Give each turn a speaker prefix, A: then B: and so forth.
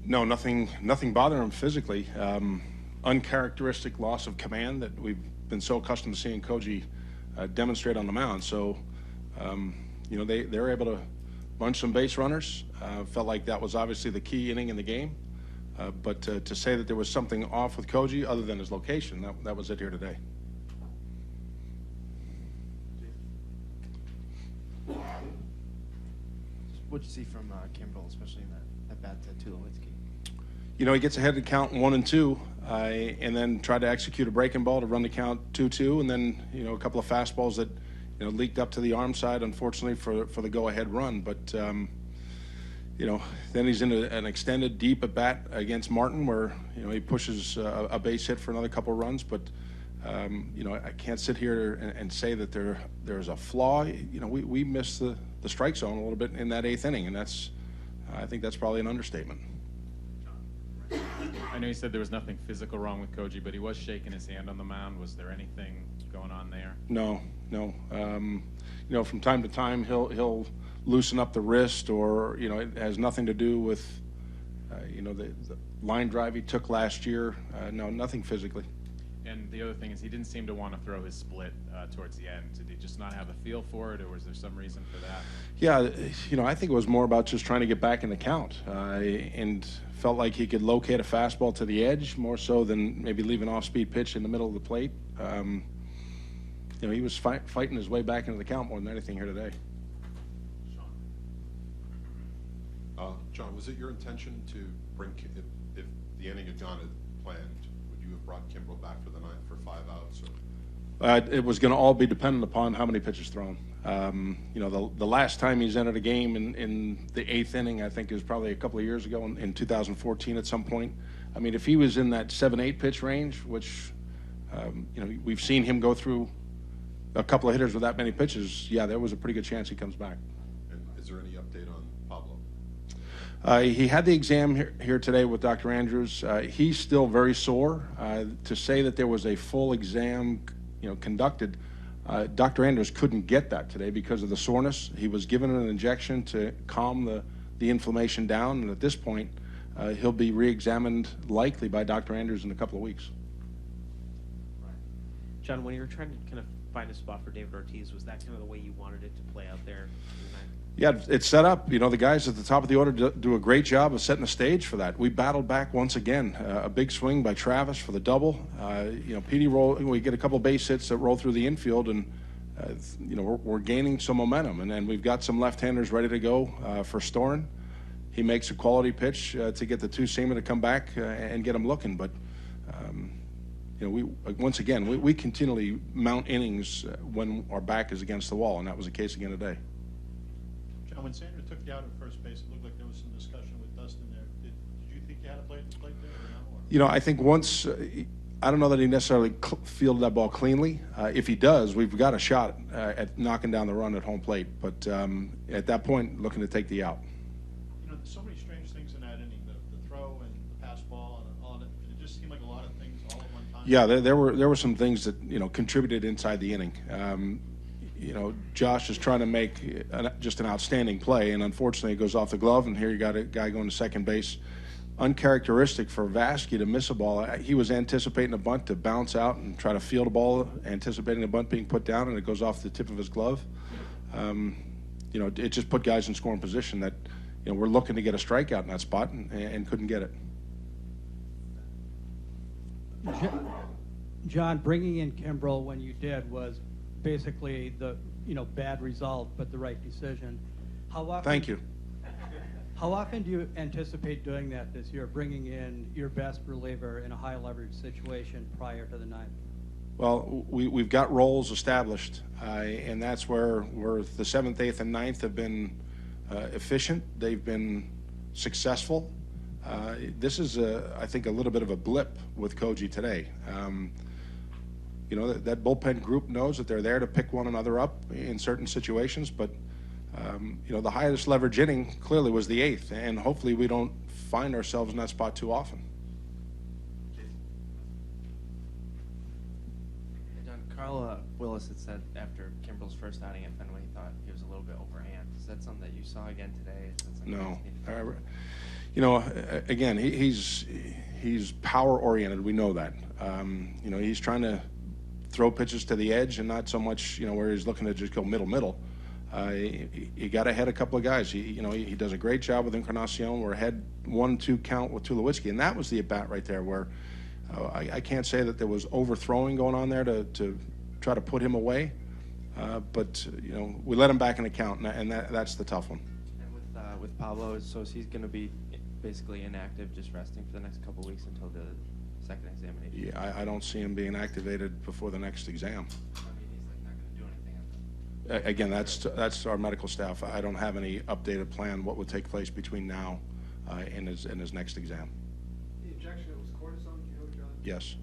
A: No, nothing bothering him physically. Uncharacteristic loss of command that we've been so accustomed to seeing Koji demonstrate on the mound. So, they're able to bunch some base runners. Felt like that was obviously the key inning in the game. But to say that there was something off with Koji other than his location, that was it here today.
B: What'd you see from Kimbrel, especially in that bat to Tulowitzki?
A: He gets ahead of the count 1-2, and then tried to execute a breaking ball to run the count 2-2, and then a couple of fastballs that leaked up to the arm side, unfortunately for the go-ahead run. But then he's in an extended deep at bat against Martin, where he pushes a base hit for another couple of runs. But I can't sit here and say that there's a flaw. We missed the strike zone a little bit in that eighth inning, and I think that's probably an understatement.
C: I know you said there was nothing physical wrong with Koji, but he was shaking his hand on the mound. Was there anything going on there?
A: No. From time to time he'll loosen up the wrist, or it has nothing to do with the line drive he took last year. No, nothing physically.
C: And the other thing is he didn't seem to want to throw his split towards the end. Did he just not have a feel for it, or was there some reason for that?
A: Yeah, I think it was more about just trying to get back in the count, and felt like he could locate a fastball to the edge more so than maybe leave an off-speed pitch in the middle of the plate. He was fighting his way back into the count more than anything here today.
D: John, was it your intention to bring, if the inning had gone as planned, would you have brought Kimbrel back for the ninth for 5 outs? Or?
A: It was going to all be dependent upon how many pitches thrown. The last time he's entered a game in the eighth inning, I think, is probably a couple of years ago in 2014 at some point. I mean, if he was in that 7-8 pitch range, which we've seen him go through a couple of hitters with that many pitches, yeah, there was a pretty good chance he comes back.
D: And is there any update on Pablo?
A: He had the exam here today with Dr. Andrews. He's still very sore. To say that there was a full exam, conducted, Dr. Andrews couldn't get that today because of the soreness. He was given an injection to calm the inflammation down, and at this point, he'll be re-examined likely by Dr. Andrews in a couple of weeks.
E: John, when you were trying to kind of find a spot for David Ortiz, was that kind of the way you wanted it to play out there tonight?
A: Yeah, it's set up. The guys at the top of the order do a great job of setting the stage for that. We battled back once again. A big swing by Travis for the double. Petey we get a couple base hits that roll through the infield, and we're gaining some momentum. And then we've got some left-handers ready to go for Storen. He makes a quality pitch to get the two-seamer to come back and get him looking. But we continually mount innings when our back is against the wall, and that was the case again today.
F: John, when Sanders took you out at first base, it looked like there was some discussion with Dustin there. Did you think you had a play at the plate there or no?
A: I think once, I don't know that he necessarily fielded that ball cleanly. If he does, we've got a shot at knocking down the run at home plate. But at that point, looking to take the out.
F: There's so many strange things in that inning, the throw and the pass ball and all that. It just seemed like a lot of things all at one time.
A: Yeah, there were some things that, contributed inside the inning. Josh is trying to make just an outstanding play, and unfortunately it goes off the glove, and here you got a guy going to second base. Uncharacteristic for Vasky to miss a ball. He was anticipating a bunt to bounce out and try to field a ball, anticipating a bunt being put down, and it goes off the tip of his glove. It just put guys in scoring position that, we're looking to get a strikeout in that spot and couldn't get it.
G: John, bringing in Kimbrel when you did was basically the bad result, but the right decision. How often?
A: Thank you.
G: How often do you anticipate doing that this year, bringing in your best reliever in a high leverage situation prior to the ninth?
A: Well, we've got roles established, and that's where the 7th, 8th, and 9th have been efficient. They've been successful. This is, I think, a little bit of a blip with Koji today. That bullpen group knows that they're there to pick one another up in certain situations, but the highest leverage inning clearly was the 8th, and hopefully we don't find ourselves in that spot too often.
B: John, Carl Willis had said after Kimbrel's first outing at Fenway, he thought he was a little bit overhand. Is that something that you saw again today?
A: No. You know, again, he's power oriented. We know that. You know, he's trying to throw pitches to the edge and not so much, you know, where he's looking to just go middle. He got ahead a couple of guys. He does a great job with Encarnacion. We're ahead 1-2 count with Tulowitzki, and that was the at bat right there where I can't say that there was overthrowing going on there to try to put him away, but you know, we let him back in the count, and that's the tough one.
B: And with Pablo, so is he going to be basically inactive, just resting for the next couple of weeks until the second examination?
A: Yeah, I don't see him being activated before the next exam.
B: I mean, he's like not going to do anything.
A: Again, that's our medical staff. I don't have any updated plan what would take place between now and his next exam.
H: The injection was cortisone, do you know, John?
A: Yes.